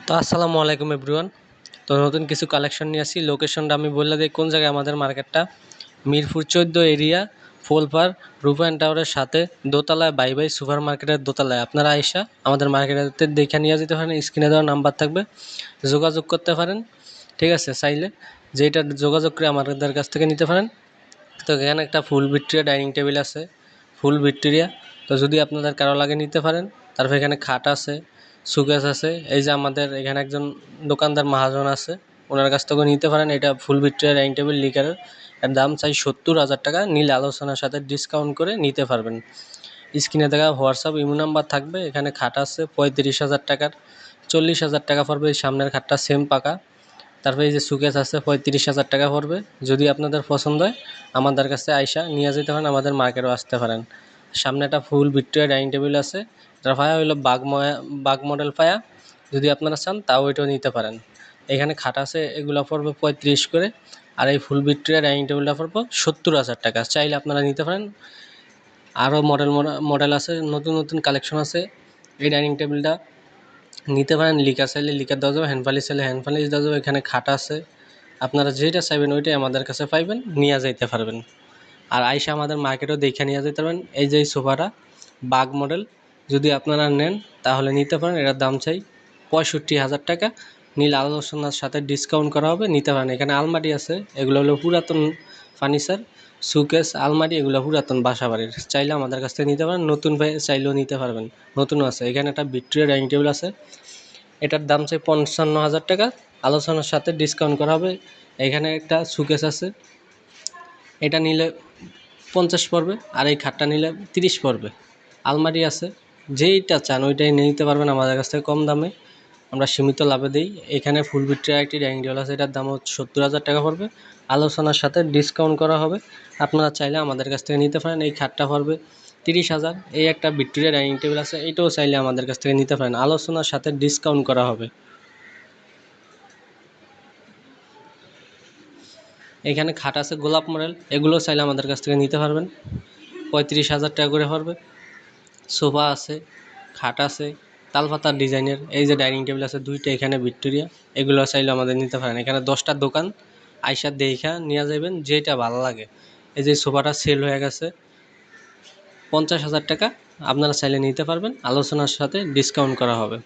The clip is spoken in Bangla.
তো আসসালামু আলাইকুম এভরিওয়ান। তো নতুন কিছু কালেকশন নিয়ে আসি। লোকেশনটা আমি বলে দিই কোন জায়গায় আমাদের মার্কেটটা। মিরপুর 14 এরিয়া, ফুলপার রূপায়ণ টাওয়ারের সাথে দোতলায় বাই বাই সুপার মার্কেটের দোতলায়। আপনারা আইসা আমাদের মার্কেটে দেখে নিয়ে যেতে পারেন। স্ক্রিনে দেওয়া নাম্বার থাকবে, যোগাযোগ করতে পারেন। ঠিক আছে, চাইলে যেটা যোগাযোগ করে আমাদের কাছ থেকে নিতে পারেন। তো এখানে একটা ফুল ভিক্টোরিয়া ডাইনিং টেবিল আছে, ফুল ভিক্টোরিয়া। তো যদি আপনাদের কারো লাগে নিতে পারেন। তারপর এখানে খাট আছে, সুকেস আছে। এই যে আমাদের এখানে একজন দোকানদার মহাজন আছে, ওনার কাছ থেকেও নিতে পারেন। এটা ফুল ভিক্টোরিয়া ডাইনিং টেবিল লিকারের, এর দাম চাই 70,000 টাকা। নীল আলোচনার সাথে ডিসকাউন্ট করে নিতে পারবেন। স্ক্রিনে দেখা হোয়াটসঅ্যাপ ইমো নাম্বার থাকবে। এখানে খাট আছে 35,000 টাকার, 40,000 টাকা পড়বে এই সামনের খাটটা সেম পাকা। তারপরে এই যে সুকেস আছে 35,000 টাকা পড়বে। যদি আপনাদের পছন্দ হয় আমাদের কাছে আইসা নিয়ে যেতে পারেন, আমাদের মার্কেটও আসতে পারেন। সামনে একটা ফুল ভিক্টোরিয়া ডাইনিং টেবিল আছে, এটার পায়া হইলো বাঘ মডেল পায়া। যদি আপনারা চান তাও এটাও নিতে পারেন। এখানে খাট আছে, এগুলো পড়বে 35 করে। আর এই ফুল ভিক্টোরিয়া ডাইনিং টেবিলটা পড়বে 70,000 টাকা। চাইলে আপনারা নিতে পারেন। আরও মডেল আছে, নতুন নতুন কালেকশন আছে। এই ডাইনিং টেবিলটা নিতে পারেন। লিকার চাইলে লিকার দেওয়া যাবে, হ্যান্ড পালিশ চাইলে হ্যান্ড পালিশ দেওয়া যাবে। এখানে খাট আছে, আপনারা যেটা চাইবেন ওইটাই আমাদের কাছে পাইবেন, নিয়ে যাইতে পারবেন। আর আইসা আমাদের মার্কেটও দেখে নিয়ে যেতে পারবেন। এই যে সোফাটা বাঘ মডেল, যদি আপনারা নেন তাহলে নিতে পারেন। এটার দাম চাই 65,000 টাকা। নীল আলোচনার সাথে ডিসকাউন্ট করা হবে, নিতে পারেন। এখানে আলমারি আছে, এগুলো হলো পুরাতন ফার্নিচার। সুকেস আলমারি এগুলো পুরাতন বাসা বাড়ির, চাইলে আমাদের কাছ থেকে নিতে পারেন। নতুন চাইলেও নিতে পারবেন, নতুনও আছে। এখানে একটা ভিক্টোরিয়া ডাইনিং টেবিল আছে, এটার দাম চাই 55,000 টাকা। আলোচনার সাথে ডিসকাউন্ট করা হবে। এখানে একটা সুকেস আছে, এটা নিলে 50 পড়বে। আর এই খাটটা নিলে 30 পড়বে। আলমারি আছে, যেইটা চান ওইটাই নিতে পারবেন আমাদের কাছ থেকে কম দামে, আমরা সীমিত লাভে দিই। এখানে ফুল ভিক্টোরিয়া একটি ডাইনিং টেবিল আছে, এটার দামও 70,000 টাকা পড়বে। আলোচনার সাথে ডিসকাউন্ট করা হবে। আপনারা চাইলে আমাদের কাছ থেকে নিতে পারেন। এই খাটটা পড়বে 30,000। এই একটা ভিক্টোরিয়া ডাইনিং টেবিল আছে, এটাও চাইলে আমাদের কাছ থেকে নিতে পারেন, আলোচনার সাথে ডিসকাউন্ট করা হবে। এখানে খাট আছে গোলাপ মডেল, এগুলো চাইলে আমাদের কাছ থেকে নিতে পারবেন। 35,000 টাকা করে পড়বে। সোফা আছে, খাট আছে তালপাতার ডিজাইনের। এই যে ডাইনিং টেবিল আছে দুইটা, এখানে ভিক্টোরিয়া, এগুলো চাইলে আমাদের নিতে পারেন। এখানে 10টা দোকান, আইসা দেখা নিয়ে যাবেন যেটা ভালো লাগে। এই যে সোফাটা সেল হয়ে গেছে 50,000 টাকা, আপনারা চাইলে নিতে পারবেন, আলোচনার সাথে ডিসকাউন্ট করা হবে।